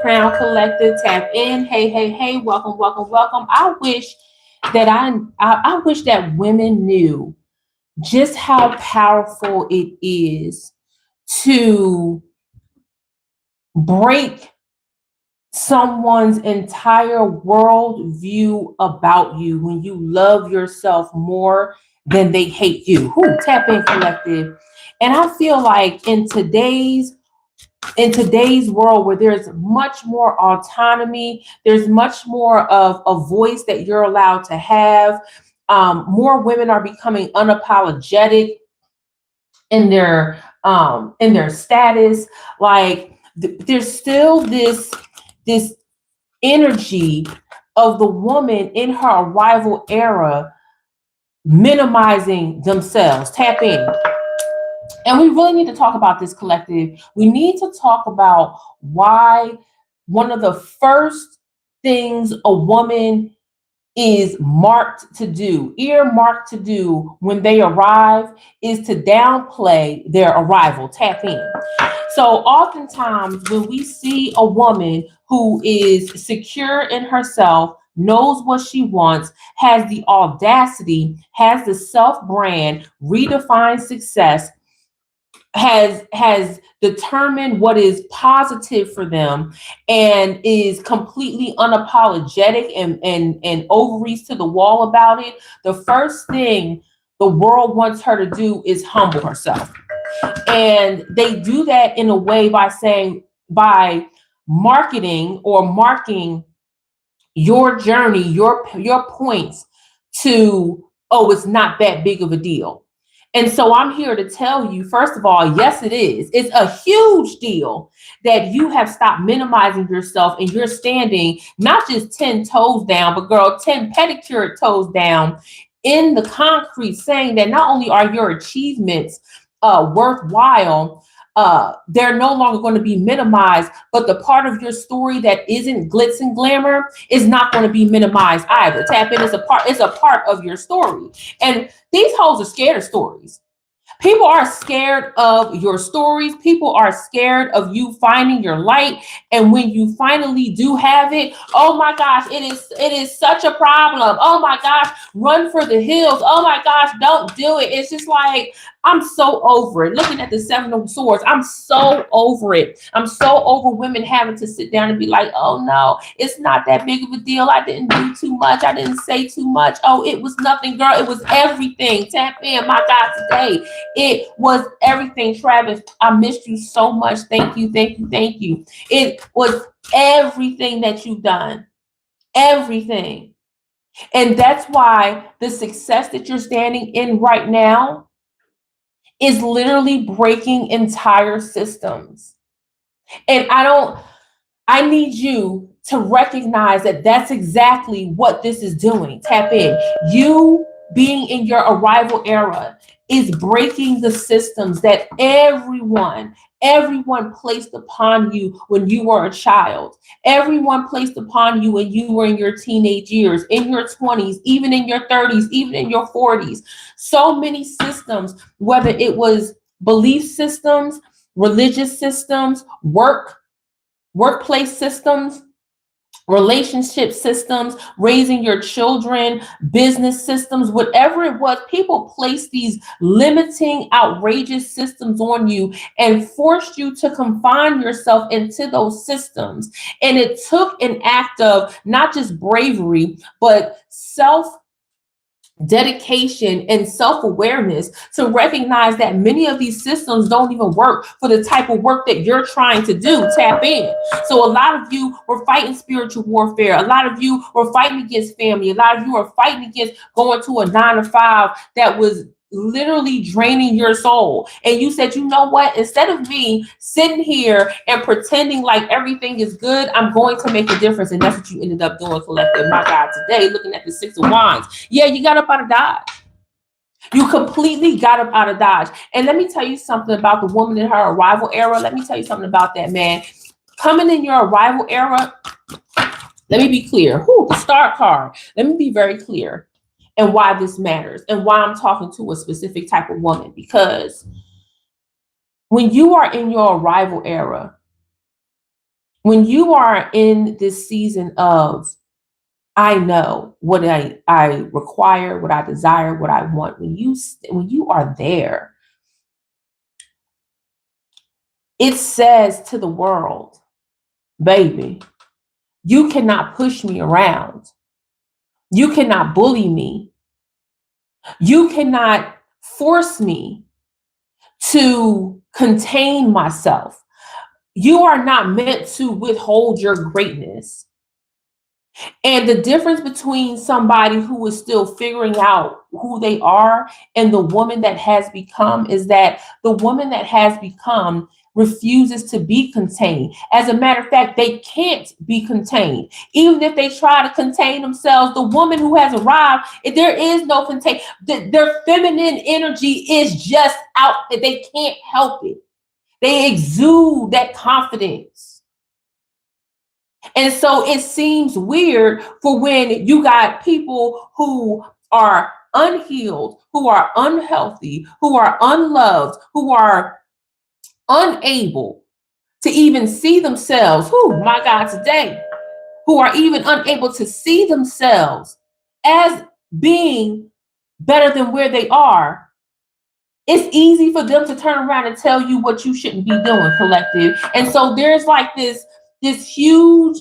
Crown Collective, tap in. Hey, hey, hey, welcome, welcome, welcome. I wish that women knew just how powerful it is to break someone's entire world view about you when you love yourself more than they hate you. Who tap in collective. And I feel like in today's world where there's much more autonomy, there's much more of a voice that you're allowed to have. More women are becoming unapologetic in their status. Like there's still this energy of the woman in her arrival era minimizing themselves. Tap in. And we really need to talk about this collective. We need to talk about why one of the first things a woman is marked to do, earmarked to do when they arrive is to downplay their arrival. Tap in. So oftentimes when we see a woman who is secure in herself, knows what she wants, has the audacity, has the self brand, redefines success, has determined what is positive for them and is completely unapologetic and ovaries to the wall about it, the first thing the world wants her to do is humble herself. And they do that in a way by marketing or marking your journey, your points to, oh, it's not that big of a deal. And so I'm here to tell you, first of all, yes, it is. It's a huge deal that you have stopped minimizing yourself and you're standing not just 10 toes down, but girl, 10 pedicure toes down in the concrete, saying that not only are your achievements worthwhile, they're no longer going to be minimized, but the part of your story that isn't glitz and glamour is not going to be minimized either. Tap in is a part of your story. And these hoes are scared of stories. People are scared of your stories. People are scared of you finding your light. And when you finally do have it, oh my gosh, it is such a problem. Oh my gosh, run for the hills. Oh my gosh, don't do it. It's just like, I'm so over it. Looking at the Seven of Swords, I'm so over it. I'm so over women having to sit down and be like, oh no, it's not that big of a deal. I didn't do too much. I didn't say too much. Oh, it was nothing, girl. It was everything. Tap in, my God, today. It was everything. Travis, I missed you so much. Thank you, thank you, thank you. It was everything that you've done. Everything. And that's why the success that you're standing in right now is literally breaking entire systems. And I need you to recognize that that's exactly what this is doing. Tap in. You being in your arrival era is breaking the systems that everyone placed upon you when you were a child. Everyone placed upon you when you were in your teenage years, in your 20s, even in your 30s, even in your 40s. So many systems, whether it was belief systems, religious systems, workplace systems, relationship systems, raising your children, business systems, whatever it was, people placed these limiting, outrageous systems on you and forced you to confine yourself into those systems. And it took an act of not just bravery, but dedication and self-awareness to recognize that many of these systems don't even work for the type of work that you're trying to do. Tap in. So a lot of you were fighting spiritual warfare. A lot of you were fighting against family. A lot of you were fighting against going to a 9 to 5 that was literally draining your soul. And you said, you know what? Instead of me sitting here and pretending like everything is good, I'm going to make a difference. And that's what you ended up doing, collective. My God, today, looking at the Six of Wands. Yeah, you got up out of Dodge. You completely got up out of Dodge. And let me tell you something about the woman in her arrival era. Let me tell you something about that, man. Coming in your arrival era, let me be clear. The Star card. Let me be very clear and why this matters and why I'm talking to a specific type of woman. Because when you are in your arrival era, When you are in this season of, I know what I require, what I desire, what I want. When you are there, it says to the world, baby, you cannot push me around. You cannot bully me. You cannot force me to contain myself. You are not meant to withhold your greatness. And the difference between somebody who is still figuring out who they are and the woman that has become is that the woman that has become refuses to be contained. As a matter of fact, they can't be contained. Even if they try to contain themselves, the woman who has arrived, there is no contain. Their feminine energy is just out. They can't help it. They exude that confidence. And so it seems weird for when you got people who are unhealed, who are unhealthy, who are unloved, who are unable to even see themselves, my God, today, who are even unable to see themselves as being better than where they are. It's easy for them to turn around and tell you what you shouldn't be doing, collective. And so there's like this huge,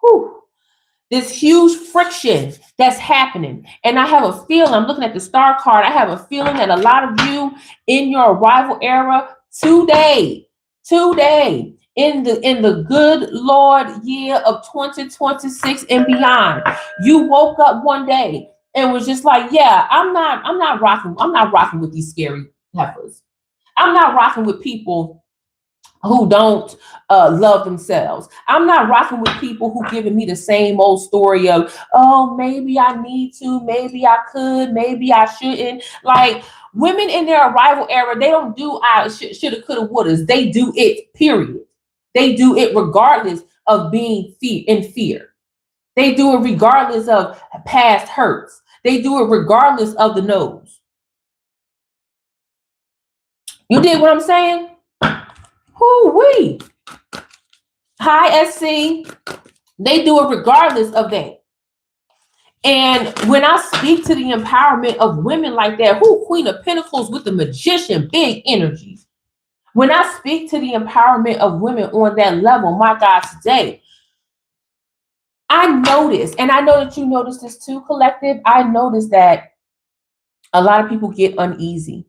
whew, this huge friction that's happening. And I have a feeling, I'm looking at the star card, I have a feeling that a lot of you in your arrival era today, in the good Lord year of 2026 and beyond, you woke up one day and was just like, yeah, I'm not rocking with these scary heifers. I'm not rocking with people who don't love themselves. I'm not rocking with people who giving me the same old story of, oh, maybe I need to, maybe I could, maybe I shouldn't. Like, women in their arrival era, they don't do I shoulda, coulda, wouldas. They do it, period. They do it regardless of being in fear. They do it regardless of past hurts. They do it regardless of the no's. You dig what I'm saying? Whoo-wee. Hi, SC. They do it regardless of that. And when I speak to the empowerment of women like that, Queen of Pentacles with the Magician, big energy. When I speak to the empowerment of women on that level, my God, today, I notice, and I know that you notice this too, collective, I notice that a lot of people get uneasy.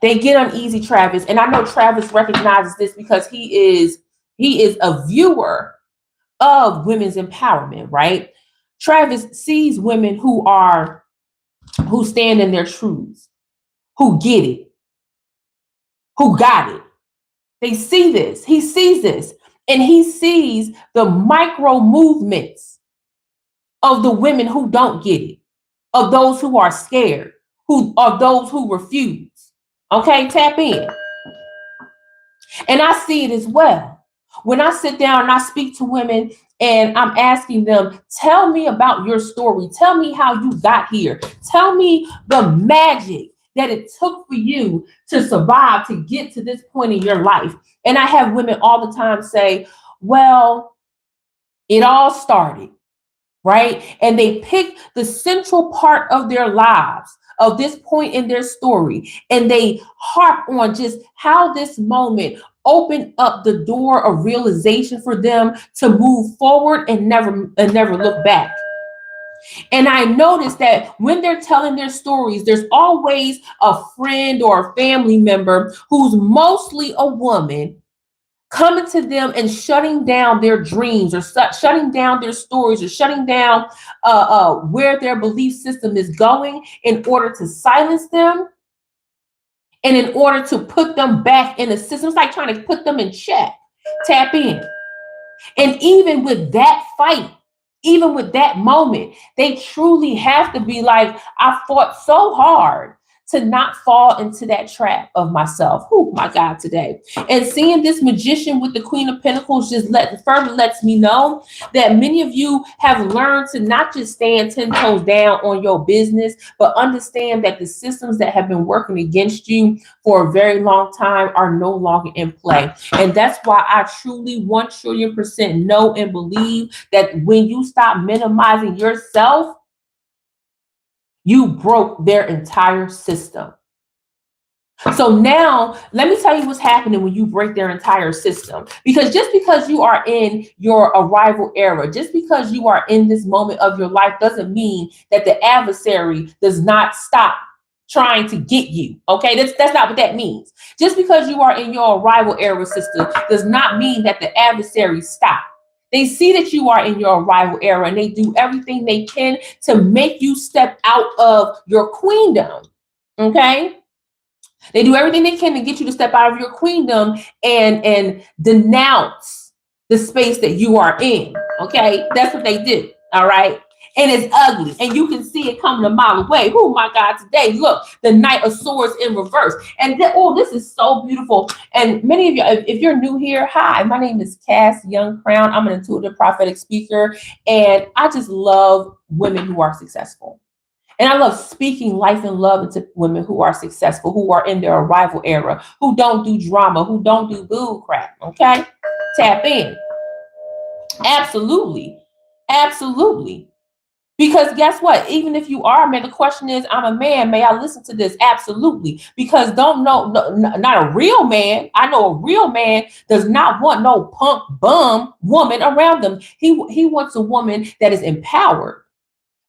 They get uneasy, Travis, and I know Travis recognizes this because he is a viewer of women's empowerment, right? Travis sees women who stand in their truths, who get it, who got it. They see this. He sees this, and he sees the micro movements of the women who don't get it, of those who are scared, of those who refuse. Okay, tap in. And I see it as well. When I sit down and I speak to women and I'm asking them, tell me about your story. Tell me how you got here. Tell me the magic that it took for you to survive, to get to this point in your life. And I have women all the time say, well, it all started, right? And they pick the central part of their lives, of this point in their story, and they harp on just how this moment opened up the door of realization for them to move forward and never look back. And I noticed that when they're telling their stories, there's always a friend or a family member who's mostly a woman coming to them and shutting down their dreams, or shutting down their stories, or shutting down where their belief system is going, in order to silence them and in order to put them back in the system. It's like trying to put them in check. Tap in. And even with that fight, even with that moment, they truly have to be like, I fought so hard to not fall into that trap of myself. Oh my God, today. And seeing this magician with the Queen of Pentacles just further lets me know that many of you have learned to not just stand 10 toes down on your business, but understand that the systems that have been working against you for a very long time are no longer in play. And that's why I truly 1,000,000,000% know and believe that when you stop minimizing yourself, you broke their entire system. So now let me tell you what's happening when you break their entire system. Because just because you are in your arrival era, just because you are in this moment of your life doesn't mean that the adversary does not stop trying to get you. Okay, that's not what that means. Just because you are in your arrival era system does not mean that the adversary stop. They see that you are in your arrival era and they do everything they can to make you step out of your queendom. Okay? They do everything they can to get you to step out of your queendom and denounce the space that you are in. Okay? That's what they do. All right? And it's ugly. And you can see it coming a mile away. Oh my God, today, look, the Knight of Swords in reverse. And this is so beautiful. And many of you, if you're new here, hi, my name is Cass Young Crown. I'm an intuitive prophetic speaker. And I just love women who are successful. And I love speaking life and love into women who are successful, who are in their arrival era, who don't do drama, who don't do bull crap. Okay? Tap in. Absolutely. Absolutely. Because guess what? Even if you are a man, the question is, I'm a man. May I listen to this? Absolutely. Because not a real man. I know a real man does not want no punk bum woman around them. He wants a woman that is empowered.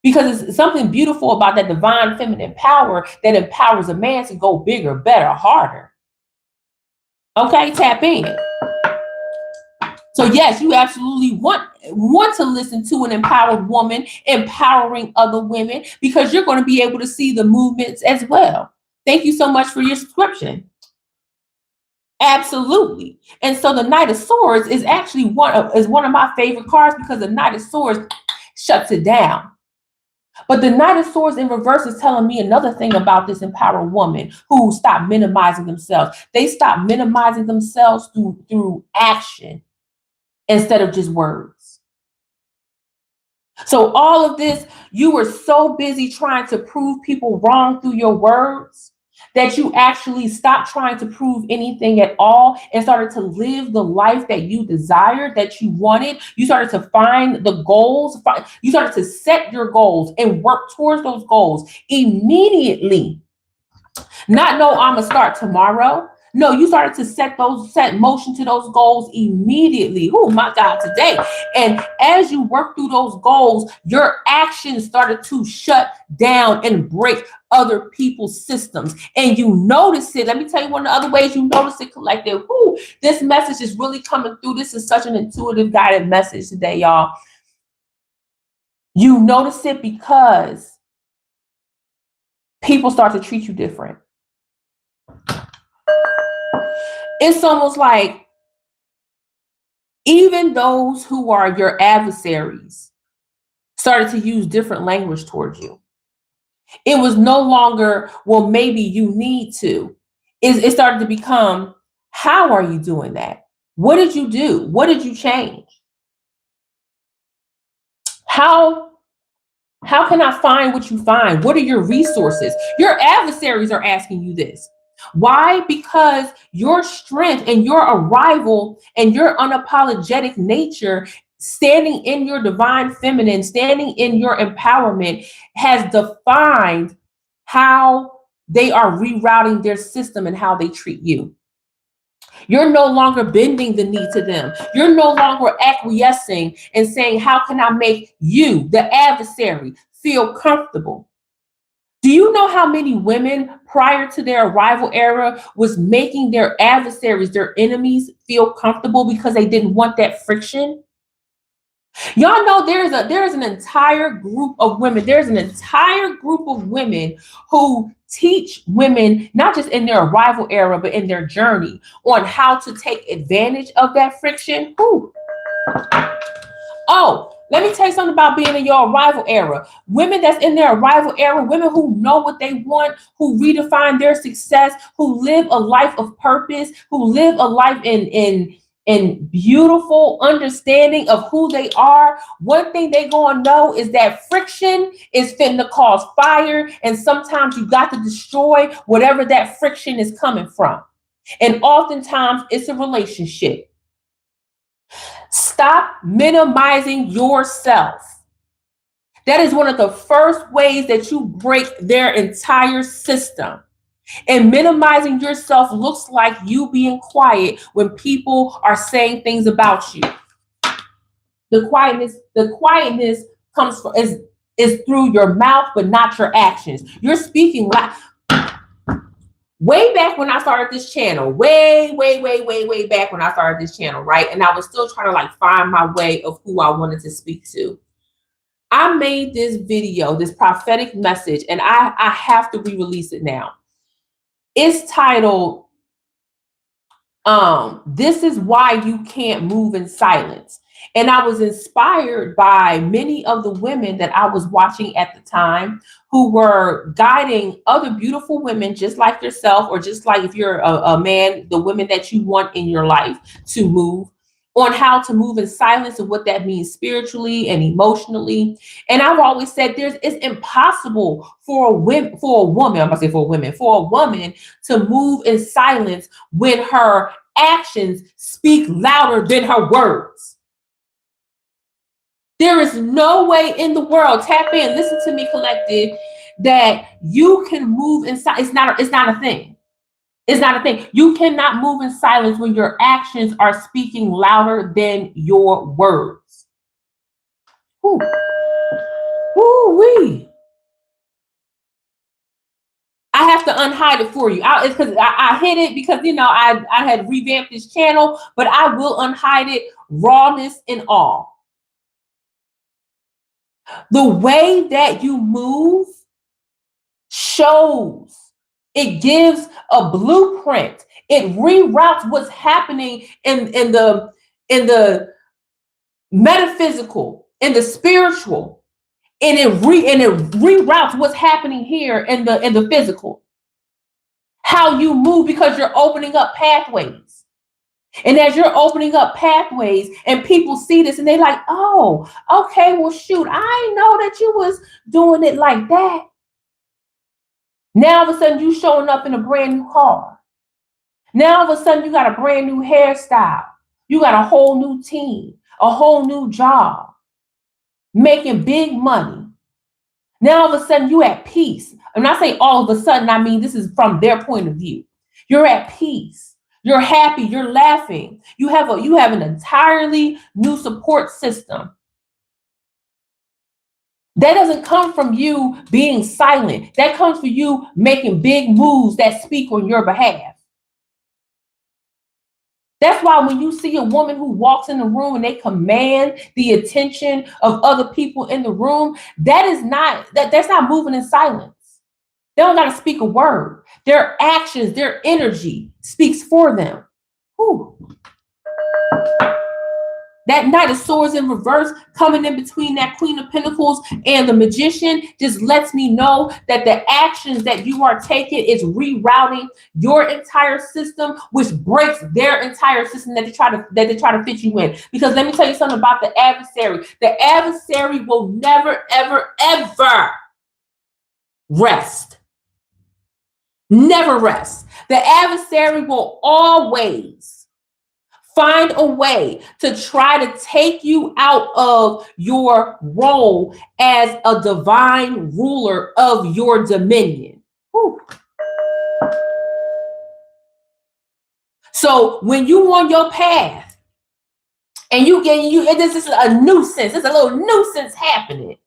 Because it's something beautiful about that divine feminine power that empowers a man to go bigger, better, harder. Okay, tap in. So yes, you absolutely want to listen to an empowered woman empowering other women, because you're going to be able to see the movements as well. Thank you so much for your subscription. Absolutely. And so the Knight of Swords is actually one of my favorite cards, because the Knight of Swords shuts it down. But the Knight of Swords in reverse is telling me another thing about this empowered woman who stopped minimizing themselves. They stopped minimizing themselves through action instead of just words. So all of this, you were so busy trying to prove people wrong through your words that you actually stopped trying to prove anything at all and started to live the life that you desired, that you wanted. You started to find the goals. You started to set your goals and work towards those goals immediately. Not, no, I'm going to start tomorrow. No, you started to set motion to those goals immediately. Oh my God, today. And as you work through those goals, your actions started to shut down and break other people's systems. And you notice it. Let me tell you one of the other ways you notice it, collective. This message is really coming through. This is such an intuitive guided message today, y'all. You notice it because people start to treat you different. It's almost like even those who are your adversaries started to use different language towards you. It was no longer, well, maybe you need to. It started to become, how are you doing that? What did you do? What did you change? How can I find what you find? What are your resources? Your adversaries are asking you this. Why? Because your strength and your arrival and your unapologetic nature, standing in your divine feminine, standing in your empowerment, has defined how they are rerouting their system and how they treat you. You're no longer bending the knee to them. You're no longer acquiescing and saying, how can I make you, the adversary, feel comfortable? Do you know how many women prior to their arrival era was making their adversaries, their enemies, feel comfortable because they didn't want that friction? Y'all know there is an entire group of women. There's an entire group of women who teach women, not just in their arrival era, but in their journey, on how to take advantage of that friction. Oh, Let me tell you something about being in your arrival era. Women that's in their arrival era, women who know what they want, who redefine their success, who live a life of purpose, who live a life in beautiful understanding of who they are. One thing they gonna know is that friction is fitting to cause fire, and sometimes you got to destroy whatever that friction is coming from. And oftentimes it's a relationship. Stop minimizing yourself. That is one of the first ways that you break their entire system. And minimizing yourself looks like you being quiet when people are saying things about you. The quietness comes from is through your mouth, but not your actions. You're speaking loud. Way back when I started this channel, way back when I started this channel, right? And I was still trying to like find my way of who I wanted to speak to. I made this video, this prophetic message, and I have to re-release it now. It's titled, This is Why You Can't Move in Silence. And I was inspired by many of the women that I was watching at the time who were guiding other beautiful women just like yourself, or just like if you're a man, the women that you want in your life to move, on how to move in silence and what that means spiritually and emotionally. And I've always said it's impossible for a woman to move in silence when her actions speak louder than her words. There is no way in the world, tap in, listen to me, collective, that you can move in silence. It's not a thing. It's not a thing. You cannot move in silence when your actions are speaking louder than your words. Ooh. Ooh-wee. I have to unhide it for you. It's because I hid it because, I had revamped this channel, but I will unhide it, rawness and all. The way that you move shows. It gives a blueprint. It reroutes what's happening in the metaphysical, in the spiritual, and it reroutes what's happening here in the physical. How you move, because you're opening up pathways. And as you're opening up pathways and people see this and they're like, oh, okay, well, shoot, I didn't know that you was doing it like that. Now all of a sudden you showing up in a brand new car. Now all of a sudden you got a brand new hairstyle. You got a whole new team, a whole new job, making big money. Now all of a sudden you at peace. I'm not saying all of a sudden, I mean, this is from their point of view. You're at peace. You're happy, you're laughing. You have an entirely new support system. That doesn't come from you being silent. That comes from you making big moves that speak on your behalf. That's why when you see a woman who walks in the room and they command the attention of other people in the room, that's not moving in silence. They don't got to speak a word. Their actions, their energy speaks for them. Whew. That Knight of Swords in reverse coming in between that Queen of Pentacles and the Magician just lets me know that the actions that you are taking is rerouting your entire system, which breaks their entire system that they try to fit you in. Because let me tell you something about the adversary. The adversary will never, ever, ever rest. Never rest. The adversary will always find a way to try to take you out of your role as a divine ruler of your dominion. Whew. So when you on your path and this is a nuisance, there's a little nuisance happening.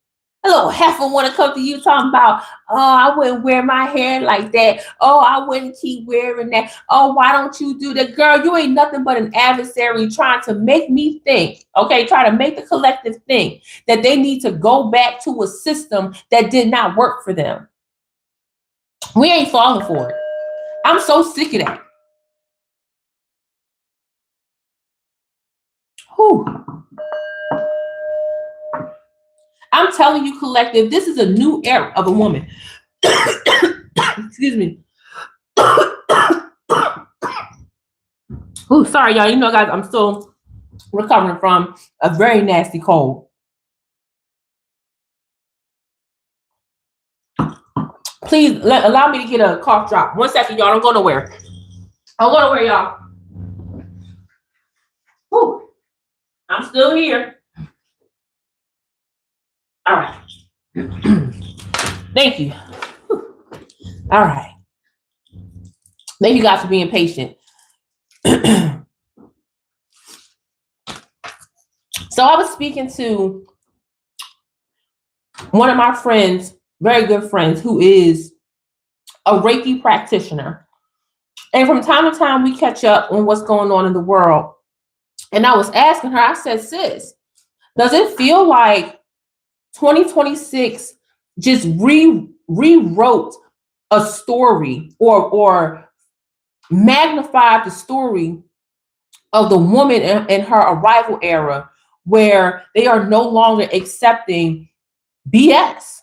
A little heifer want to come to you talking about, oh, I wouldn't wear my hair like that. Oh, I wouldn't keep wearing that. Oh, why don't you do that? Girl, you ain't nothing but an adversary trying to make me think, okay, try to make the collective think that they need to go back to a system that did not work for them. We ain't falling for it. I'm so sick of that. Whew. I'm telling you, collective, this is a new era of a woman. Excuse me. Oh, sorry, y'all. You know, guys, I'm still recovering from a very nasty cold. Please allow me to get a cough drop. 1 second, y'all. Don't go nowhere. Don't go nowhere, y'all. Whew. I'm still here. All right. Thank you. All right. Thank you guys for being patient. So I was speaking to one of my friends, very good friends, who is a Reiki practitioner. And from time to time, we catch up on what's going on in the world. And I was asking her, I said, sis, does it feel like 2026 just rewrote a story or magnified the story of the woman in her arrival era, where they are no longer accepting BS?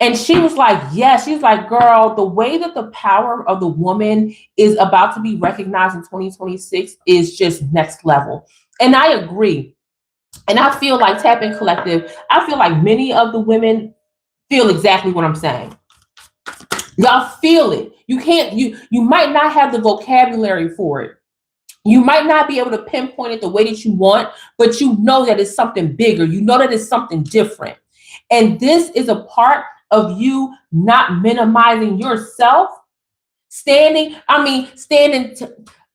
And she was like, yes. She's like, girl, the way that the power of the woman is about to be recognized in 2026 is just next level. And I agree. And I feel like Tap In Collective, I feel like many of the women feel exactly what I'm saying. Y'all feel it. You might not have the vocabulary for it. You might not be able to pinpoint it the way that you want, but you know that it's something bigger. You know that it's something different. And this is a part of you not minimizing yourself, standing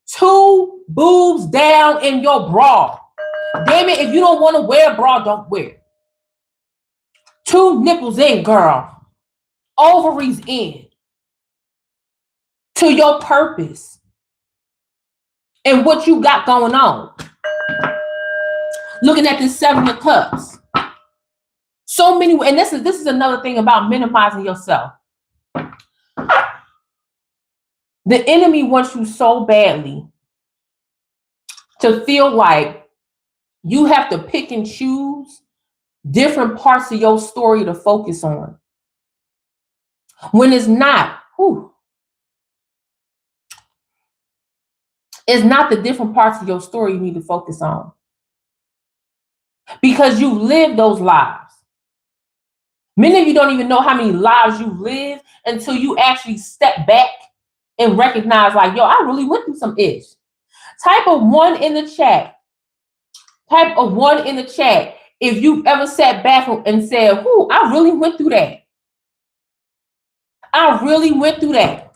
two boobs down in your bra. Damn it, if you don't want to wear a bra, don't wear it. Two nipples in, girl. Ovaries in. To your purpose and what you got going on. Looking at this 7 of Cups. So many, and this is another thing about minimizing yourself. The enemy wants you so badly to feel like you have to pick and choose different parts of your story to focus on. When it's not. It's not the different parts of your story you need to focus on. Because you lived those lives. Many of you don't even know how many lives you lived until you actually step back and recognize, like, yo, I really went through some ish. Type a 1 in the chat. Type a 1 in the chat if you've ever sat back and said, I really went through that. I really went through that.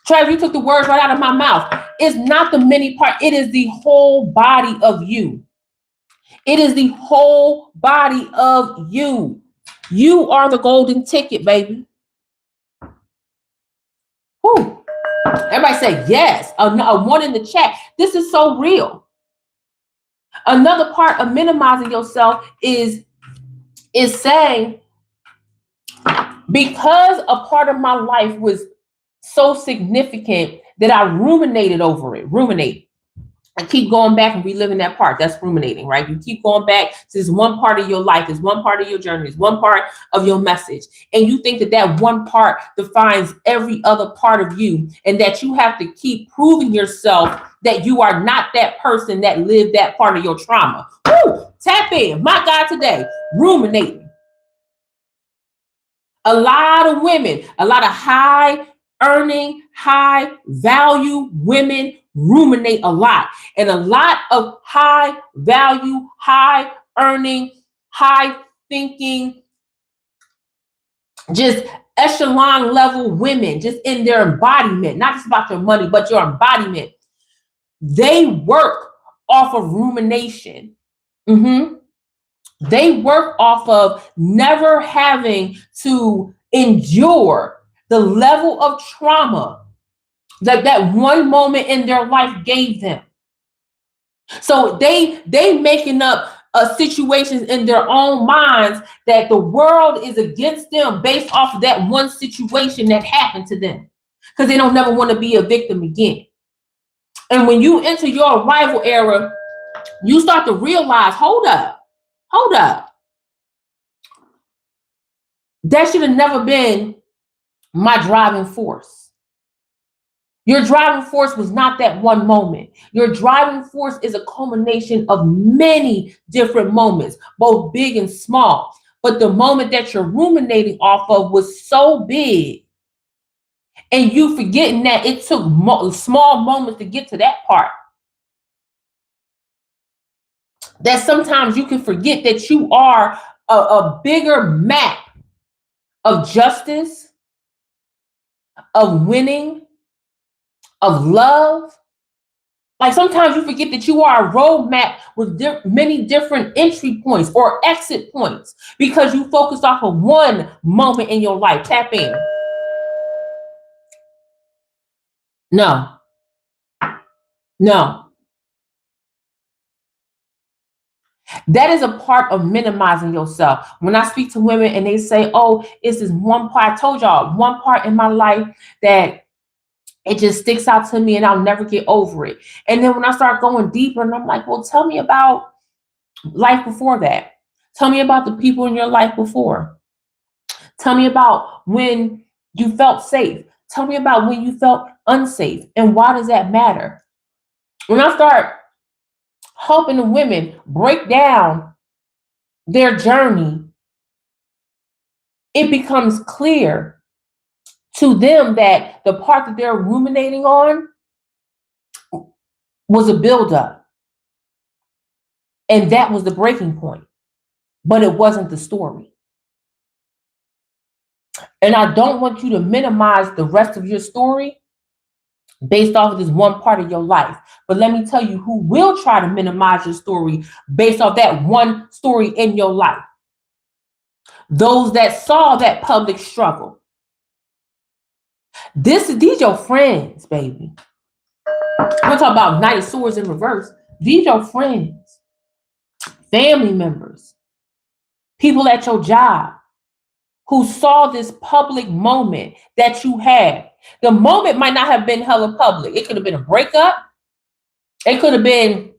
Travis, you took the words right out of my mouth. It's not the many part. It is the whole body of you. It is the whole body of you. You are the golden ticket, baby. Whew. Everybody say yes. A 1 in the chat. This is so real. Another part of minimizing yourself is saying, because a part of my life was so significant that I ruminated over it. I keep going back and reliving that part. That's ruminating, right? You keep going back to this one part of your life, this one part of your journey, this one part of your message. And you think that one part defines every other part of you, and that you have to keep proving yourself that you are not that person that lived that part of your trauma. Woo! Tap in. My God, today, ruminating. A lot of women, a lot of high earning, high value women ruminate a lot. And a lot of high value, high earning, high thinking, just echelon level women, just in their embodiment, not just about your money, but your embodiment. They work off of rumination. They work off of never having to endure the level of trauma that one moment in their life gave them. So they making up situations in their own minds that the world is against them based off of that one situation that happened to them, because they don't never want to be a victim again. And when you enter your arrival era, you start to realize, hold up. That should have never been my driving force. Your driving force was not that one moment. Your driving force is a culmination of many different moments, both big and small. But the moment that you're ruminating off of was so big, and you forgetting that it took small moments to get to that part, that sometimes you can forget that you are a bigger map of justice, of winning, of love. Like sometimes you forget that you are a roadmap with many different entry points or exit points because you focused off of one moment in your life. Tap in. No, no. That is a part of minimizing yourself. When I speak to women and they say, oh, it's this one part, I told y'all, one part in my life that it just sticks out to me and I'll never get over it. And then when I start going deeper and I'm like, well, tell me about life before that. Tell me about the people in your life before. Tell me about when you felt safe. Tell me about when you felt unsafe. And why does that matter? When I start helping the women break down their journey, it becomes clear to them that the part that they're ruminating on was a buildup. And that was the breaking point. But it wasn't the story. And I don't want you to minimize the rest of your story based off of this one part of your life. But let me tell you who will try to minimize your story based off that one story in your life. Those that saw that public struggle. These your friends, baby. I'm gonna talk about Knight of Swords in reverse. These your friends, family members, people at your job who saw this public moment that you had. The moment might not have been hella public. It could have been a breakup. It could have been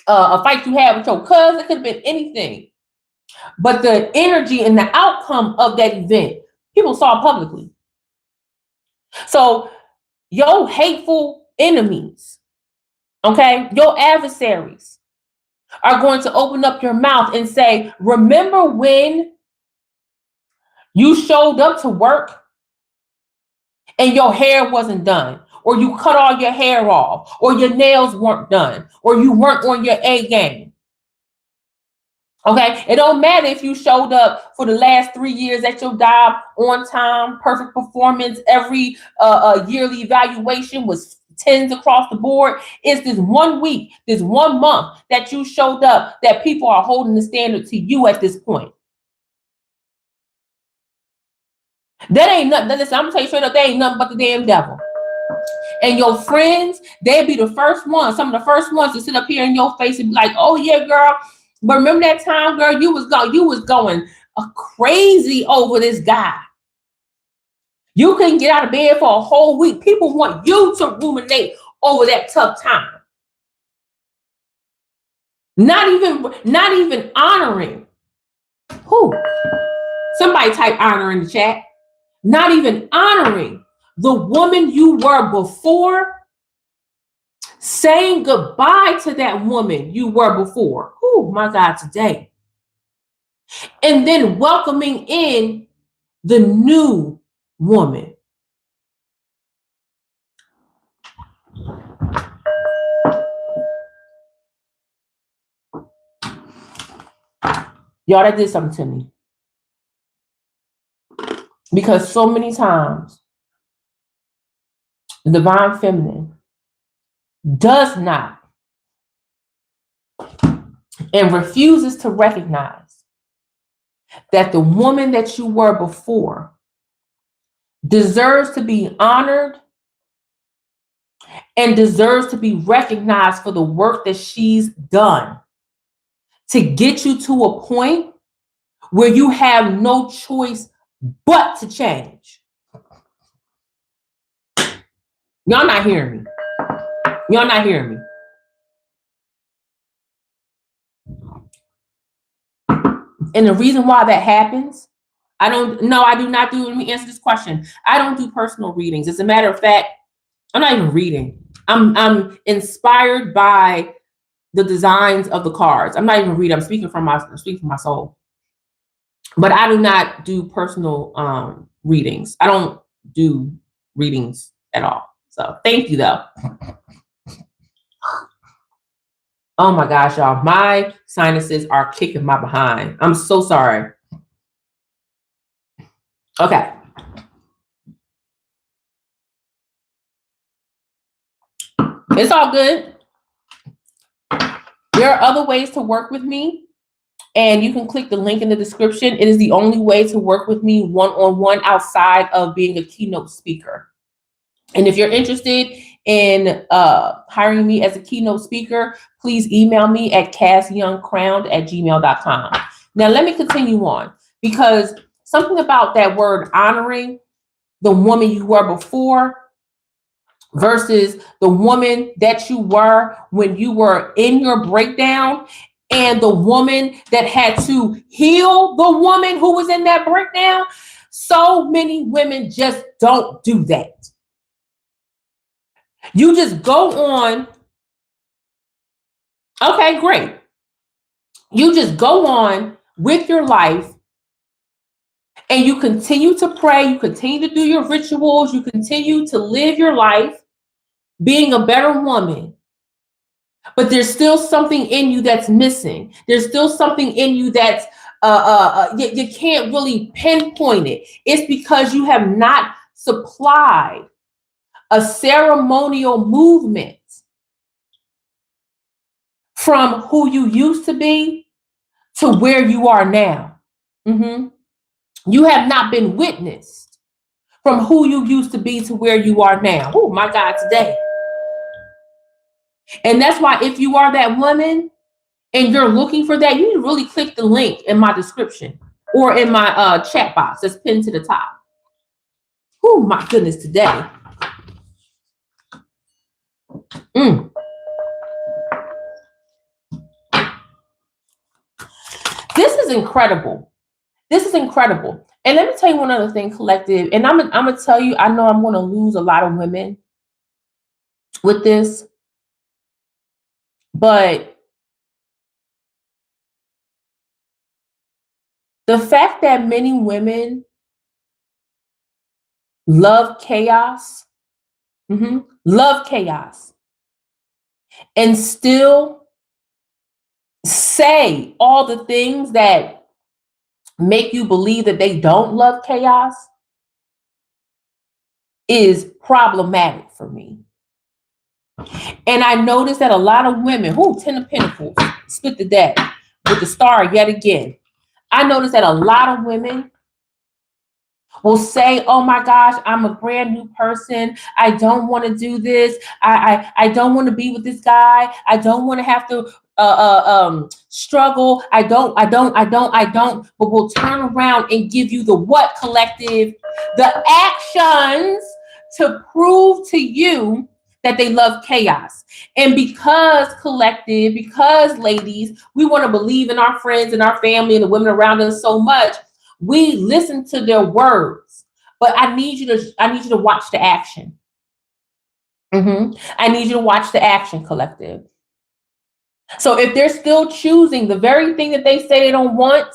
a fight you had with your cousin. It could have been anything. But the energy and the outcome of that event, people saw publicly. So your hateful enemies, okay, your adversaries are going to open up your mouth and say, remember when you showed up to work and your hair wasn't done, or you cut all your hair off, or your nails weren't done, or you weren't on your A game. Okay, it don't matter if you showed up for the last 3 years at your job on time, perfect performance, every yearly evaluation was 10s across the board. It's this 1 week, this 1 month that you showed up that people are holding the standard to you at this point. That ain't nothing. Listen, I'm gonna tell you straight up, that ain't nothing but the damn devil. And your friends, they'd be the first ones, some of the first ones to sit up here in your face and be like, oh yeah, girl. But remember that time, girl, you was going crazy over this guy. You couldn't get out of bed for a whole week. People want you to ruminate over that tough time. Not even honoring. Who? Somebody type honor in the chat. Not even honoring the woman you were before, saying goodbye to that woman you were before. Oh my God, today. And then welcoming in the new woman. Y'all, that did something to me. Because so many times, the divine feminine does not and refuses to recognize that the woman that you were before deserves to be honored and deserves to be recognized for the work that she's done to get you to a point where you have no choice but to change. Y'all not hearing me. Y'all not hearing me. And the reason why that happens, I don't, no, I do not do, let me answer this question. I don't do personal readings. As a matter of fact, I'm not even reading. I'm inspired by the designs of the cards. I'm not even reading. I'm speaking from my soul. But I do not do personal readings. I don't do readings at all. So thank you though. Oh my gosh, y'all. My sinuses are kicking my behind. I'm so sorry. Okay. It's all good. There are other ways to work with me, and you can click the link in the description. It is the only way to work with me one-on-one outside of being a keynote speaker. And if you're interested in hiring me as a keynote speaker, please email me at cassyoungcrowned@gmail.com. Now, let me continue on, because something about that word honoring the woman you were before versus the woman that you were when you were in your breakdown, and the woman that had to heal the woman who was in that breakdown. So many women just don't do that. You just go on. Okay, great. You just go on with your life and you continue to pray. You continue to do your rituals. You continue to live your life being a better woman. But there's still something in you that's missing. There's still something in you that's you can't really pinpoint it. It's because you have not supplied a ceremonial movement from who you used to be to where you are now. Mm-hmm. You have not been witnessed from who you used to be to where you are now. Oh my God, today. And that's why if you are that woman and you're looking for that, you need to really click the link in my description or in my chat box that's pinned to the top. Oh my goodness, today. This is incredible. This is incredible. And let me tell you one other thing, collective. And I'm gonna tell you, I know I'm gonna lose a lot of women with this, but the fact that many women love chaos, love chaos, and still say all the things that make you believe that they don't love chaos is problematic for me. And I noticed that a lot of women, 10 of Pentacles, split the deck with the star yet again. I noticed that a lot of women will say, oh my gosh, I'm a brand new person. I don't want to do this. I don't want to be with this guy. I don't want to have to struggle. I don't. But we'll turn around and give you the what, collective? The actions to prove to you that they love chaos. And because collective, because ladies, we want to believe in our friends and our family and the women around us so much, we listen to their words. But I need you to watch the action. I need you to watch the action, collective. So if they're still choosing the very thing that they say they don't want,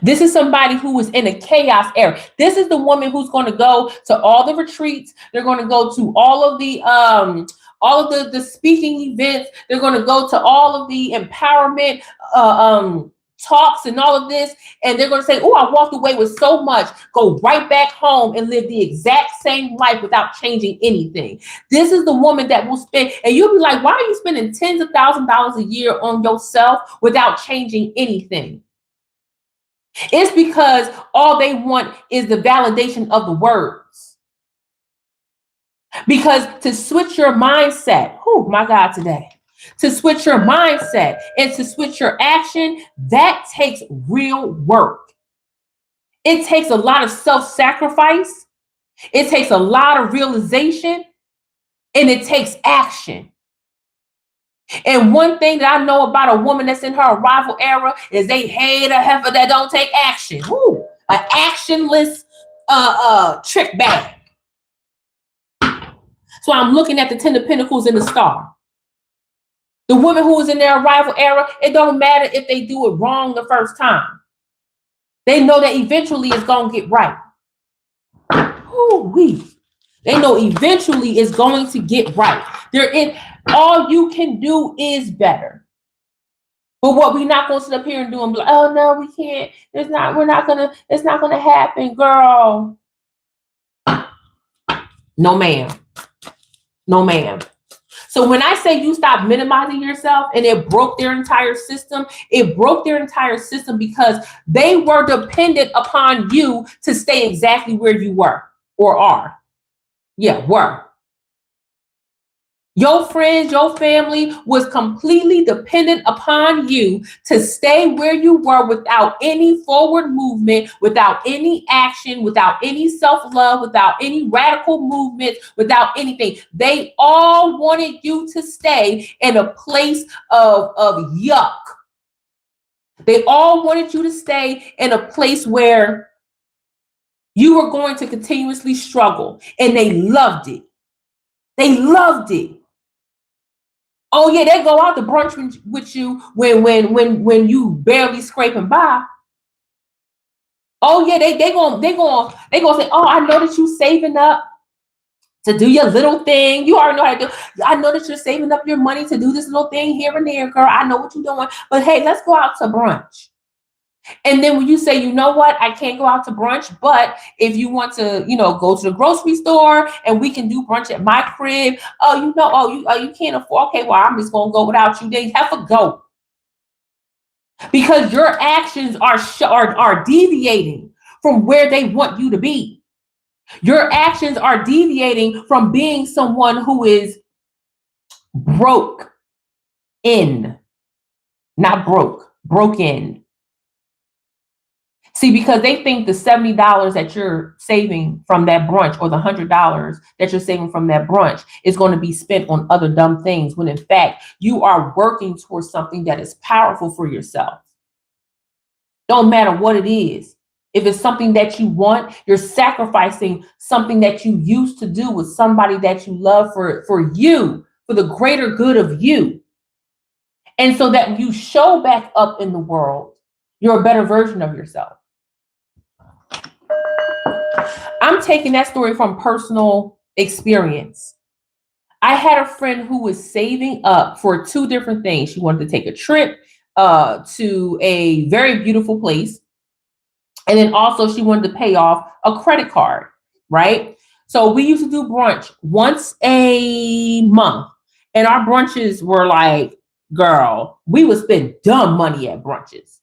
this is somebody who is in a chaos era. This is the woman who's going to go to all the retreats. They're going to go to all of the speaking events. They're going to go to all of the empowerment talks and all of this. And they're going to say, oh, I walked away with so much. Go right back home and live the exact same life without changing anything. This is the woman that will spend, and you'll be like, why are you spending tens of thousands of dollars a year on yourself without changing anything? It's because all they want is the validation of the words. Because to switch your mindset, oh my God, today, to switch your mindset and to switch your action, that takes real work. It takes a lot of self-sacrifice. It takes a lot of realization, and it takes action. And one thing that I know about a woman that's in her arrival era is they hate a heifer that don't take action. Woo, an actionless trick bag. So I'm looking at the Ten of Pentacles and the Star. The woman who is in their arrival era, it don't matter if they do it wrong the first time. They know that eventually it's going to get right. Ooh-wee. They know eventually it's going to get right. All you can do is better. But what we're not going to sit up here and do and be like, oh no, we can't. It's not gonna happen, girl. No, ma'am. No, ma'am. So when I say you stop minimizing yourself and it broke their entire system, it broke their entire system because they were dependent upon you to stay exactly where you were or are. Yeah, were. Your friends, your family was completely dependent upon you to stay where you were without any forward movement, without any action, without any self-love, without any radical movement, without anything. They all wanted you to stay in a place of yuck. They all wanted you to stay in a place where you were going to continuously struggle, and they loved it. They loved it. Oh yeah, they go out to brunch with you when you barely scraping by. Oh yeah, they gonna say, oh, I know that you saving up to do your little thing. You already know how to do. I know that you're saving up your money to do this little thing here and there, girl. I know what you're doing. But hey, let's go out to brunch. And then when you say, you know what, I can't go out to brunch, but if you want to, go to the grocery store and we can do brunch at my crib. You can't afford. Okay, well, I'm just gonna go without you. Then have to go because your actions are deviating from where they want you to be. Your actions are deviating from being someone who is broke in, not broken. See, because they think the $70 that you're saving from that brunch or the $100 that you're saving from that brunch is going to be spent on other dumb things, when in fact, you are working towards something that is powerful for yourself. Don't matter what it is. If it's something that you want, you're sacrificing something that you used to do with somebody that you love for you, for the greater good of you. And so that you show back up in the world, you're a better version of yourself. I'm taking that story from personal experience. I had a friend who was saving up for two different things. She wanted to take a trip to a very beautiful place. And then also she wanted to pay off a credit card, right? So we used to do brunch once a month. And our brunches were like, girl, we would spend dumb money at brunches.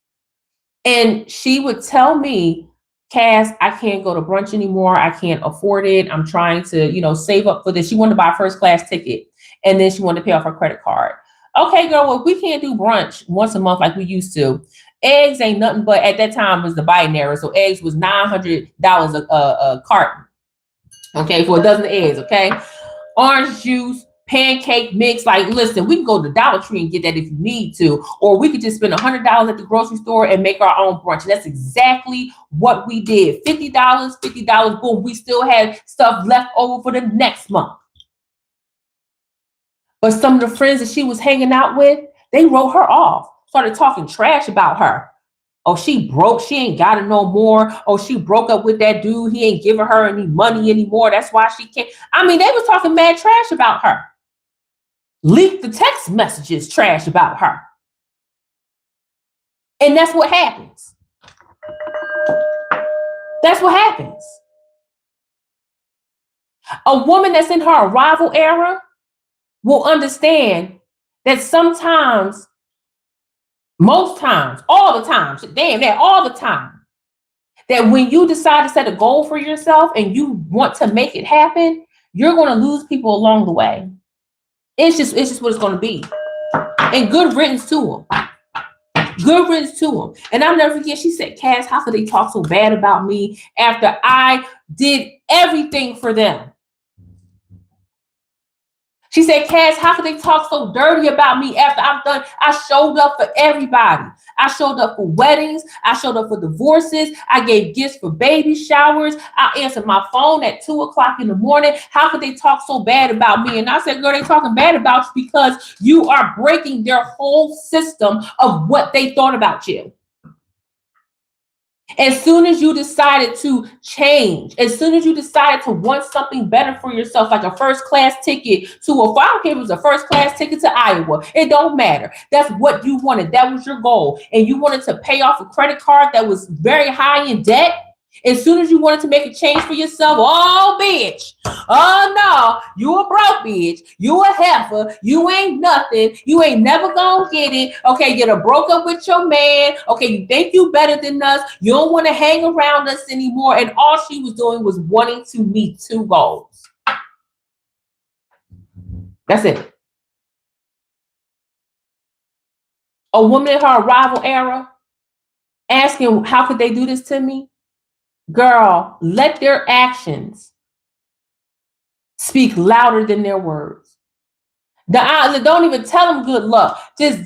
And she would tell me, Cass, I can't go to brunch anymore. I can't afford it. I'm trying to, save up for this. She wanted to buy a first class ticket. And then she wanted to pay off her credit card. Okay, girl, well, we can't do brunch once a month like we used to. Eggs ain't nothing but, at that time was the Biden era. So eggs was $900 a carton. Okay, for a dozen of eggs, okay? Orange juice, pancake mix. Like, listen, we can go to Dollar Tree and get that if you need to, or we could just spend $100 at the grocery store and make our own brunch. And that's exactly what we did. $50, boom. We still had stuff left over for the next month. But some of the friends that she was hanging out with, they wrote her off, started talking trash about her. Oh, she broke. She ain't got it no more. Oh, she broke up with that dude. He ain't giving her any money anymore. That's why she can't. I mean, they was talking mad trash about her. Leaked the text messages trash about her. And that's what happens. That's what happens. A woman that's in her arrival era will understand that sometimes, most times, all the time, all the time, that when you decide to set a goal for yourself and you want to make it happen, you're going to lose people along the way. It's just what it's going to be. And good riddance to them. Good riddance to them. And I'll never forget, she said, Cass, how could they talk so bad about me after I did everything for them? She said, Cass, how could they talk so dirty about me after I showed up for everybody. I showed up for weddings. I showed up for divorces. I gave gifts for baby showers. I answered my phone at 2:00 in the morning. How could they talk so bad about me? And I said, girl, they talking bad about you because you are breaking their whole system of what they thought about you. As soon as you decided to change, as soon as you decided to want something better for yourself, like a first class ticket to I don't care if it was a first class ticket to Iowa, it don't matter. That's what you wanted. That was your goal. And you wanted to pay off a credit card that was very high in debt. As soon as you wanted to make a change for yourself, oh, bitch. Oh, no. You a broke bitch. You a heifer. You ain't nothing. You ain't never gonna get it. Okay, you done broke up with your man. Okay, you think you better than us. You don't want to hang around us anymore. And all she was doing was wanting to meet two goals. That's it. A woman in her arrival era asking, how could they do this to me? Girl, let their actions speak louder than their words. Don't even tell them good luck. Just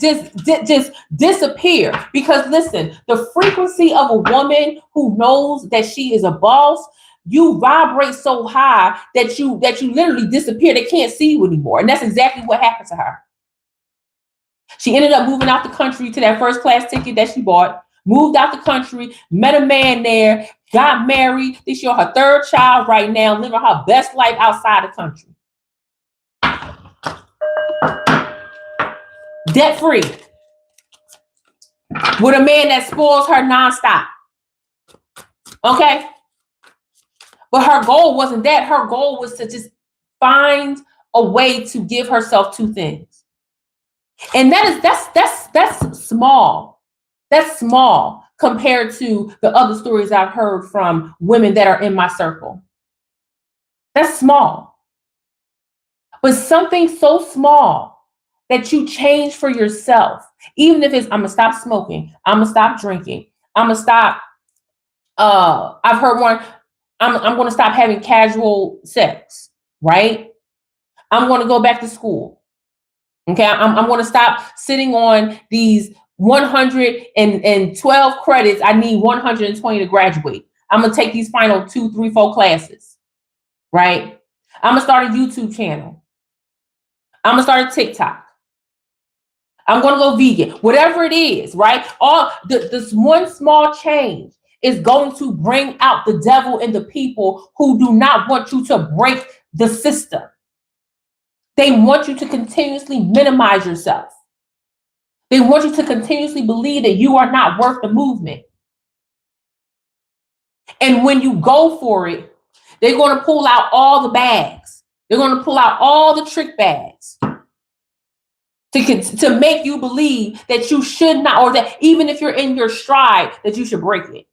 disappear. Because listen, the frequency of a woman who knows that she is a boss, you vibrate so high that you literally disappear. They can't see you anymore. And that's exactly what happened to her. She ended up moving out the country to that first class ticket that she bought. Moved out the country, met a man there, got married. This year, her third child right now, living her best life outside the country. Debt free. With a man that spoils her nonstop. Okay? But her goal wasn't that. Her goal was to just find a way to give herself two things. And that's small. That's small compared to the other stories I've heard from women that are in my circle. That's small. But something so small that you change for yourself, even if it's, I'm gonna stop smoking, I'm gonna stop drinking, I'm gonna stop, I've heard one, I'm gonna stop having casual sex, right? I'm gonna go back to school. Okay, I'm gonna stop sitting on these 112 credits. I need 120 to graduate. I'm gonna take these final 2, 3, 4 classes, right? I'm gonna start a YouTube channel. I'm gonna start a TikTok. I'm gonna go vegan. Whatever it is, right? All this one small change is going to bring out the devil in the people who do not want you to break the system. They want you to continuously minimize yourself. They want you to continuously believe that you are not worth the movement. And when you go for it, they're going to pull out all the bags. They're going to pull out all the trick bags to make you believe that you should not, or that even if you're in your stride, that you should break it.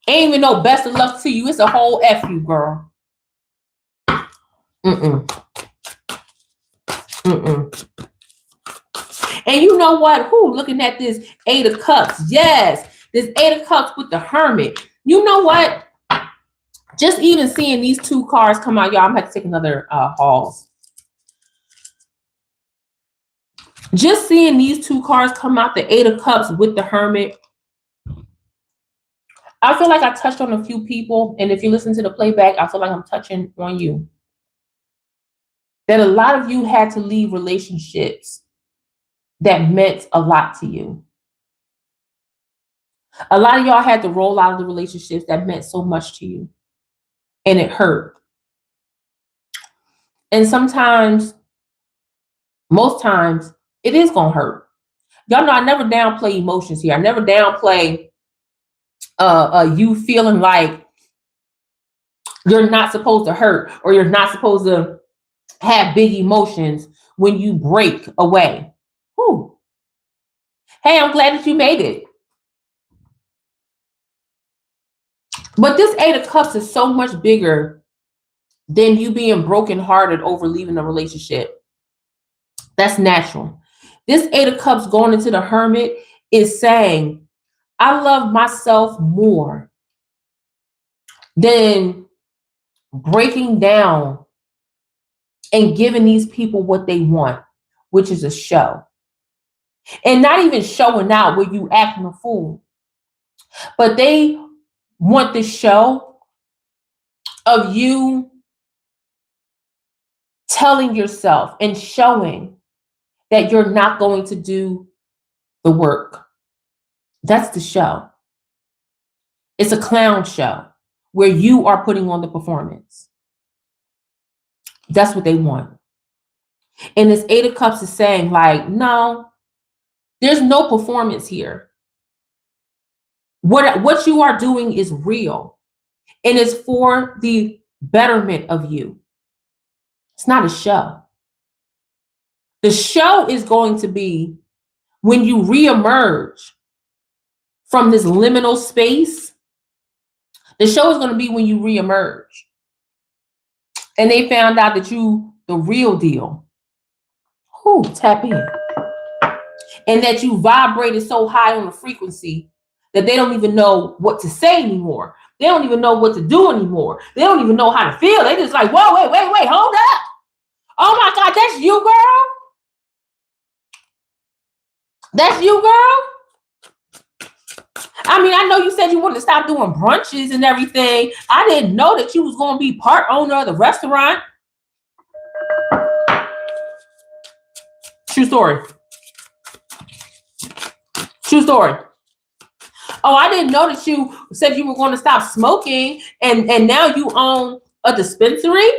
Ain't even no best of luck to you. It's a whole F you, girl. And you know what? Looking at this 8 of Cups. Yes, this 8 of Cups with the Hermit. You know what? Just even seeing these 2 cards come out, y'all, I'm going to have to take another haul. Just seeing these 2 cards come out, the 8 of Cups with the Hermit. I feel like I touched on a few people. And if you listen to the playback, I feel like I'm touching on you. That a lot of you had to leave relationships that meant a lot to you. A lot of y'all had to roll out of the relationships that meant so much to you. And it hurt. And sometimes, most times, it is going to hurt. Y'all know I never downplay emotions here. I never downplay you feeling like you're not supposed to hurt or you're not supposed to have big emotions when you break away. Whew. Hey, I'm glad that you made it. But this 8 of Cups is so much bigger than you being brokenhearted over leaving a relationship. That's natural. This 8 of Cups going into the Hermit is saying, I love myself more than breaking down and giving these people what they want, which is a show. And not even showing out where you acting a fool, but they want the show of you telling yourself and showing that you're not going to do the work. That's the show. It's a clown show where you are putting on the performance. That's what they want. And this Eight of Cups is saying, like, no, there's no performance here. What you are doing is real. And it's for the betterment of you. It's not a show. The show is going to be when you reemerge from this liminal space. The show is going to be when you reemerge. And they found out that you the real deal. Whew, tap in. And that you vibrated so high on the frequency that they don't even know what to say anymore. They don't even know what to do anymore. They don't even know how to feel. They just like, whoa, wait, hold up. Oh my God, that's you, girl? That's you, girl? I mean, I know you said you wanted to stop doing brunches and everything. I didn't know that you was going to be part owner of the restaurant. True story. True story. Oh, I didn't know that you said you were going to stop smoking and now you own a dispensary.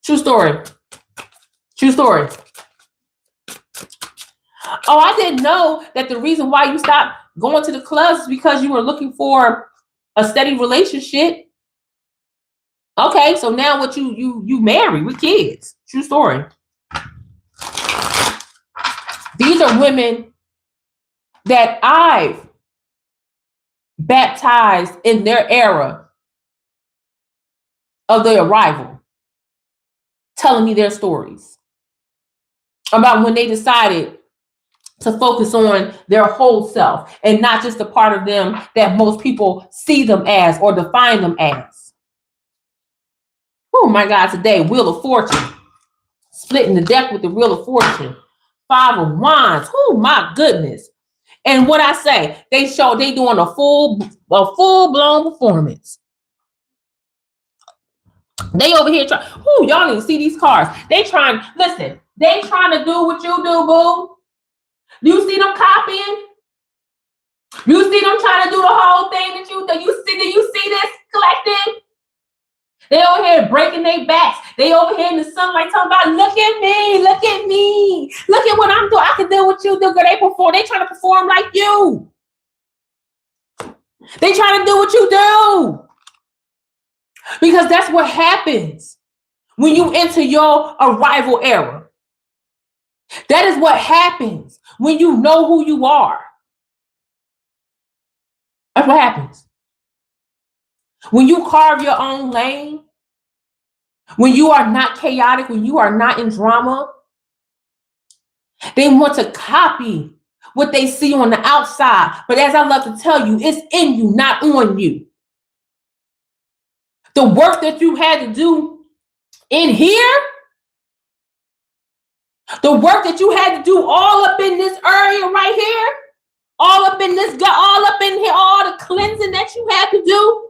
True story. True story. Oh, I didn't know that the reason why you stopped going to the clubs is because you were looking for a steady relationship. Okay, so now what you marry with kids. True story. These are women that I've baptized in their era of their arrival, telling me their stories about when they decided to focus on their whole self and not just the part of them that most people see them as or define them as. Oh my God, today, Wheel of Fortune. Splitting the deck with the Wheel of Fortune. Five of Wands. Oh my goodness. And what I say, they doing a full-blown performance. They over here trying. Oh, y'all need to see these cards. They trying to do what you do, boo. You see them copying? You see them trying to do the whole thing that you see this collective? They over here breaking their backs. They over here in the sunlight talking about, look at me, look at what I'm doing. I can do what you do. They trying to perform like you. They trying to do what you do. Because that's what happens when you enter your arrival era. That is what happens when you know who you are. That's what happens. When you carve your own lane, when you are not chaotic, when you are not in drama, they want to copy what they see on the outside. But as I love to tell you, it's in you, not on you. The work that you had to do in here, the work that you had to do all up in this area right here, all up in this gut, all up in here, all the cleansing that you had to do,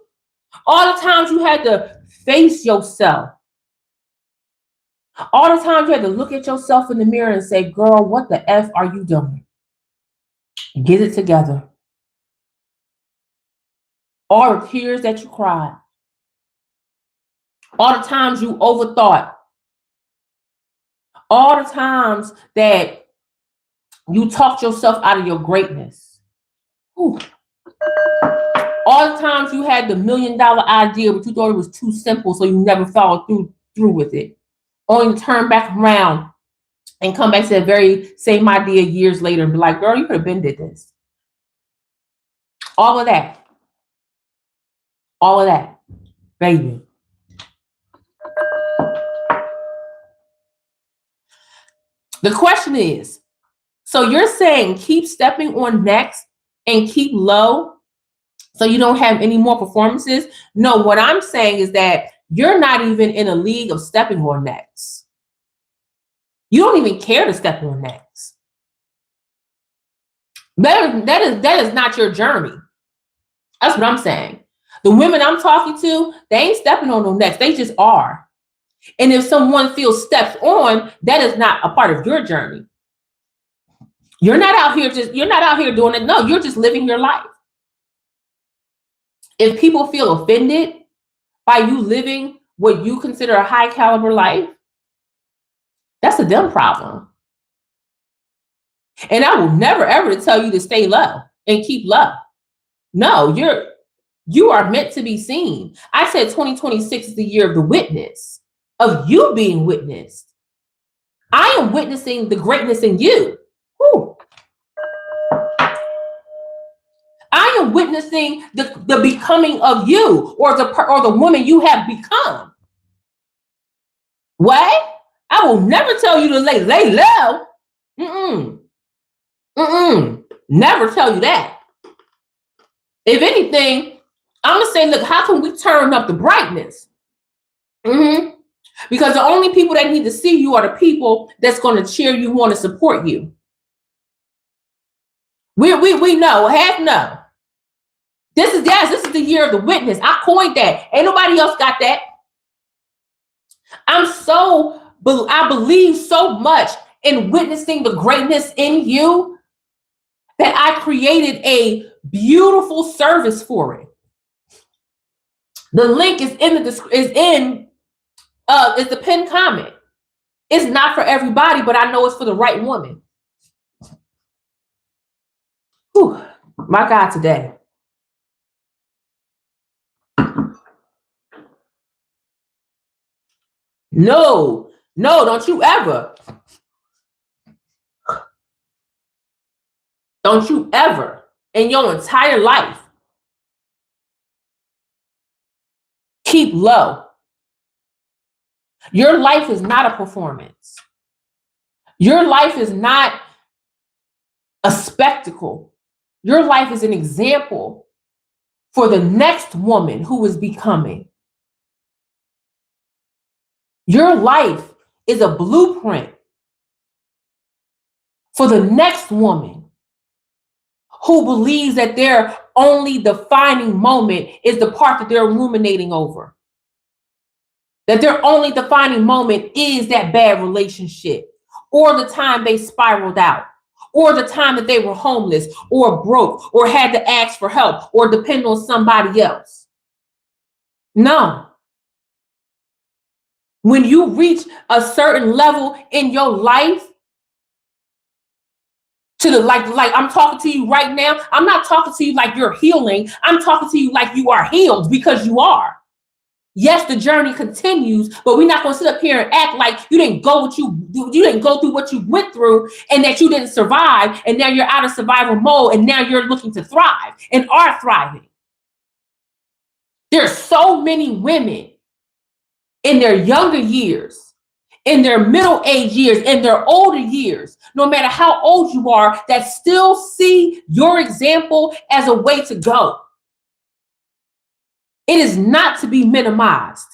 all the times you had to face yourself, all the times you had to look at yourself in the mirror and say, girl, what the F are you doing? Get it together. All the tears that you cried, all the times you overthought, all the times that you talked yourself out of your greatness. Whew. All the times you had the $1 million idea, but you thought it was too simple, so you never followed through with it. Only to turn back around and come back to that very same idea years later and be like, girl, you could have been did this. All of that. All of that. Baby. The question is, so you're saying keep stepping on necks and keep low so you don't have any more performances? No, what I'm saying is that you're not even in a league of stepping on necks. You don't even care to step on necks. That is not your journey. That's what I'm saying. The women I'm talking to, they ain't stepping on no necks. They just are. And if someone feels stepped on, that is not a part of your journey. You're not out here doing it. No, you're just living your life. If people feel offended by you living what you consider a high caliber life, that's a them problem. And I will never ever tell you to stay low and keep low. No, you are meant to be seen. I said 2026 is the year of the witness, of you being witnessed. I am witnessing the greatness in you. Whew. I am witnessing the becoming of you, or the woman you have become. What? I will never tell you to lay low. Never tell you that. If anything, I'm gonna say, look, how can we turn up the brightness? Because the only people that need to see you are the people that's going to cheer you on and support you. We know, heck no. This is the year of the witness. I coined that. Ain't nobody else got that. I believe so much in witnessing the greatness in you that I created a beautiful service for it. The link is is the pinned comment. It's not for everybody, but I know it's for the right woman. Whew, my God, today. No, don't you ever in your entire life keep low. Your life is not a performance. Your life is not a spectacle. Your life is an example for the next woman who is becoming. Your life is a blueprint for the next woman who believes that their only defining moment is the part that they're ruminating over. That their only defining moment is that bad relationship, or the time they spiraled out, or the time that they were homeless or broke or had to ask for help or depend on somebody else. No. When you reach a certain level in your life, to the like I'm talking to you right now, I'm not talking to you like you're healing. I'm talking to you like you are healed, because you are. Yes, the journey continues, but we're not going to sit up here and act like you didn't go through what you went through, and that you didn't survive, and now you're out of survival mode, and now you're looking to thrive and are thriving. There's so many women in their younger years, in their middle age years, in their older years, no matter how old you are, that still see your example as a way to go. It is not to be minimized.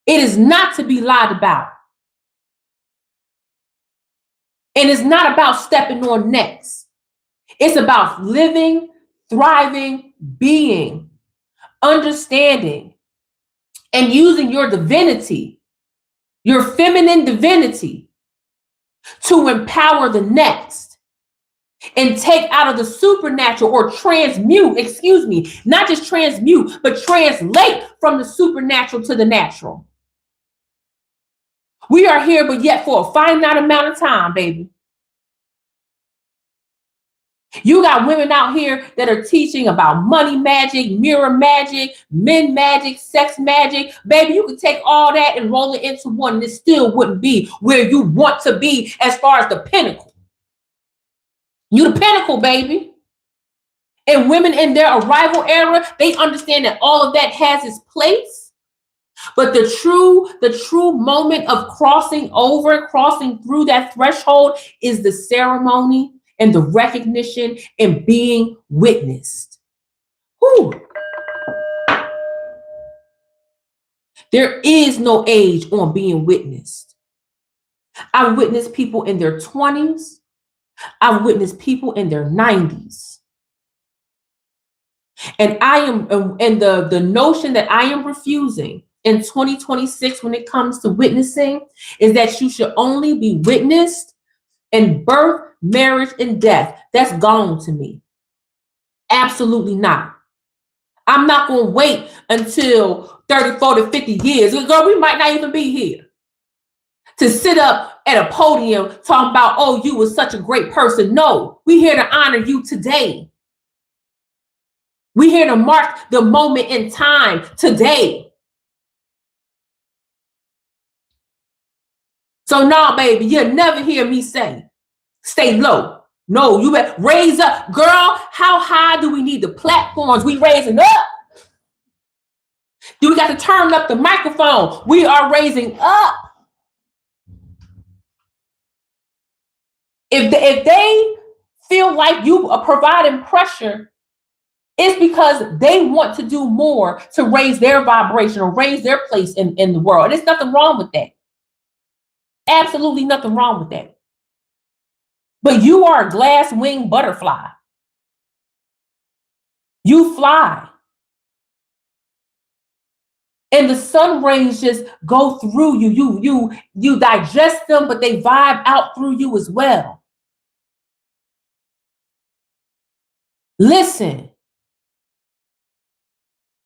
It is not to be lied about. And it's not about stepping on necks. It's about living, thriving, being, understanding, and using your divinity, your feminine divinity, to empower the next. And take out of the supernatural, or not just transmute, but translate from the supernatural to the natural. We are here, but yet for a finite amount of time, baby. You got women out here that are teaching about money magic, mirror magic, men magic, sex magic. Baby, you could take all that and roll it into one, and it still wouldn't be where you want to be as far as the pinnacle. You the pinnacle, baby. And women in their arrival era, they understand that all of that has its place. But the true moment of crossing through that threshold is the ceremony and the recognition and being witnessed. Whew. There is no age on being witnessed. I've witnessed people in their 20s. I've witnessed people in their 90s. And the notion that I am refusing in 2026 when it comes to witnessing is that you should only be witnessed in birth, marriage, and death. That's gone to me. Absolutely not. I'm not going to wait until 30, 40, 50 years. Girl, we might not even be here to sit up at a podium talking about, oh, you were such a great person. No, we're here to honor you today. We're here to mark the moment in time today. So no, baby, you'll never hear me say, stay low. No, you better raise up. Girl, how high do we need the platforms? We raising up. Do we got to turn up the microphone? We are raising up. If they feel like you are providing pressure, it's because they want to do more to raise their vibration or raise their place in the world. There's nothing wrong with that. Absolutely nothing wrong with that. But you are a glass-winged butterfly. You fly. And the sun rays just go through you. You digest them, but they vibe out through you as well. Listen.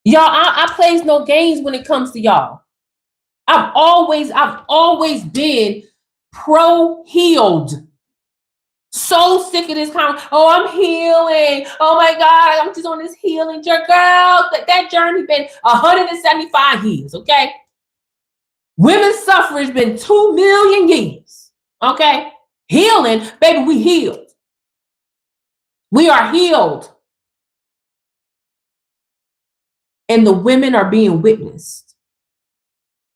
Y'all, I plays no games when it comes to y'all. I've always been pro-healed. So sick of this comment. Oh, I'm healing. Oh my God, I'm just on this healing journey. Girl, that journey been 175 years, okay? Women's suffrage been 2 million years, okay? Healing, baby, we healed. We are healed. And the women are being witnessed.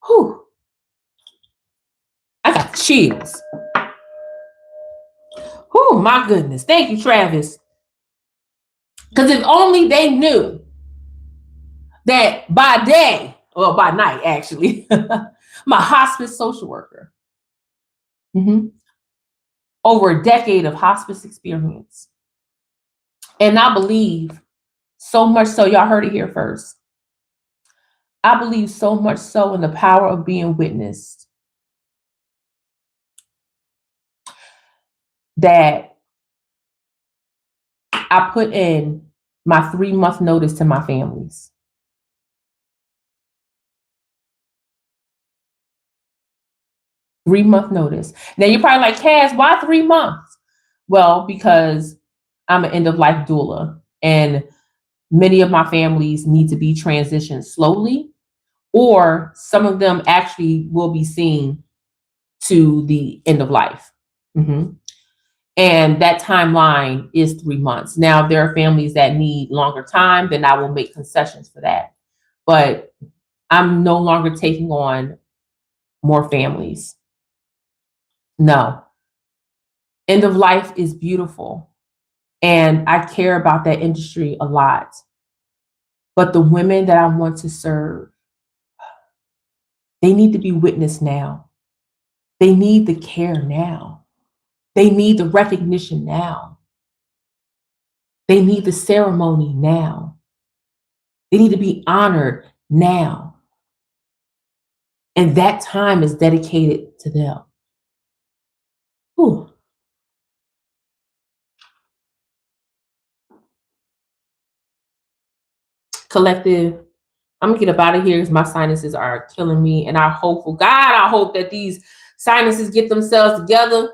Whew. I got chills. Oh my goodness. Thank you, Travis. Because if only they knew that by day, or by night, actually, my hospice social worker, over a decade of hospice experience. And I believe so much so, y'all heard it here first. I believe so much so in the power of being witnessed that I put in my 3-month notice to my families. Three-month notice. Now you're probably like, Cass, why 3 months? Well, because I'm an end-of-life doula, and many of my families need to be transitioned slowly, or some of them actually will be seen to the end of life. And that timeline is 3 months. Now, there are families that need longer time, then I will make concessions for that. But I'm no longer taking on more families. No. End of life is beautiful. And I care about that industry a lot. But the women that I want to serve, they need to be witnessed now. They need the care now. They need the recognition now. They need the ceremony now. They need to be honored now. And that time is dedicated to them. Whew. Collective, I'm gonna get up out of here because my sinuses are killing me. And I hope that these sinuses get themselves together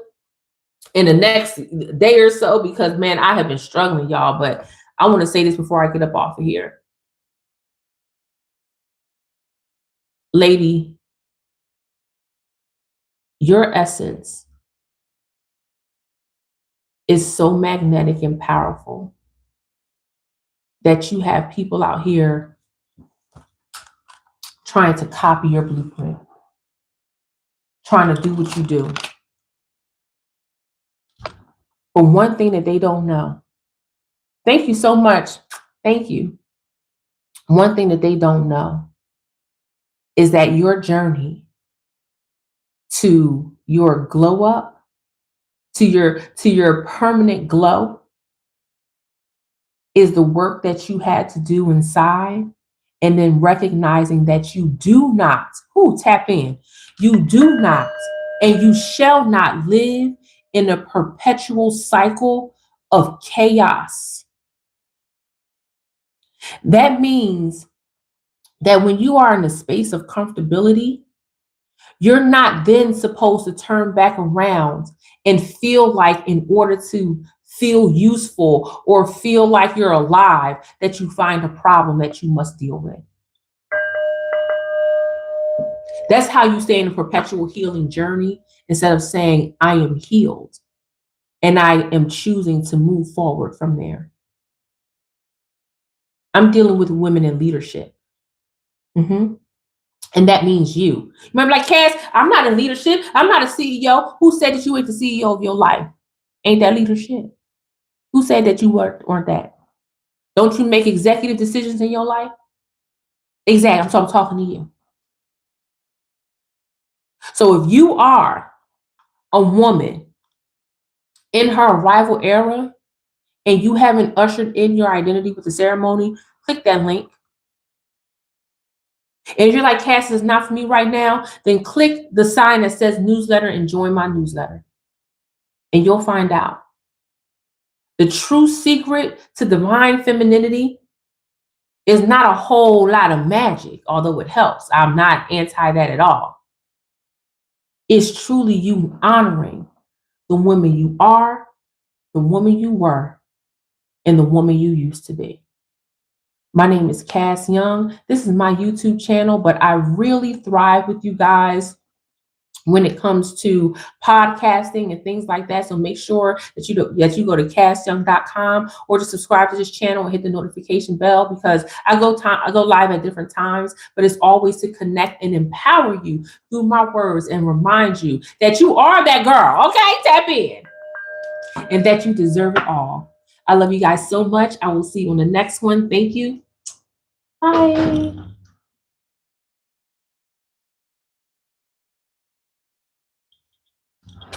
in the next day or so, because man, I have been struggling, y'all. But I want to say this before I get up off of here. Lady, your essence is so magnetic and powerful that you have people out here trying to copy your blueprint, trying to do what you do. But one thing that they don't know, thank you so much. Thank you. One thing that they don't know is that your journey to your glow up, to your permanent glow, is the work that you had to do inside, and then recognizing that you do not, tap in, you do not, and you shall not live in a perpetual cycle of chaos. That means that when you are in a space of comfortability, you're not then supposed to turn back around and feel like, in order to feel useful or feel like you're alive, that you find a problem that you must deal with. That's how you stay in a perpetual healing journey, instead of saying, I am healed and I am choosing to move forward from there. I'm dealing with women in leadership. And that means you. Remember, like, Cass, I'm not in leadership. I'm not a CEO. Who said that you ain't the CEO of your life? Ain't that leadership? Who said that you weren't that? Don't you make executive decisions in your life? Exactly. So I'm talking to you. So if you are a woman in her arrival era and you haven't ushered in your identity with the ceremony, click that link. And if you're like, Cass, is not for me right now, then click the sign that says newsletter and join my newsletter. And you'll find out. The true secret to divine femininity is not a whole lot of magic, although it helps. I'm not anti that at all. It's truly you honoring the woman you are, the woman you were, and the woman you used to be. My name is Cass Young. This is my YouTube channel, but I really thrive with you guys when it comes to podcasting and things like that. So make sure that you go to CassYoung.com or to subscribe to this channel and hit the notification bell, because I go live at different times, but it's always to connect and empower you through my words and remind you that you are that girl. Okay, tap in. And that you deserve it all. I love you guys so much. I will see you on the next one. Thank you. Bye.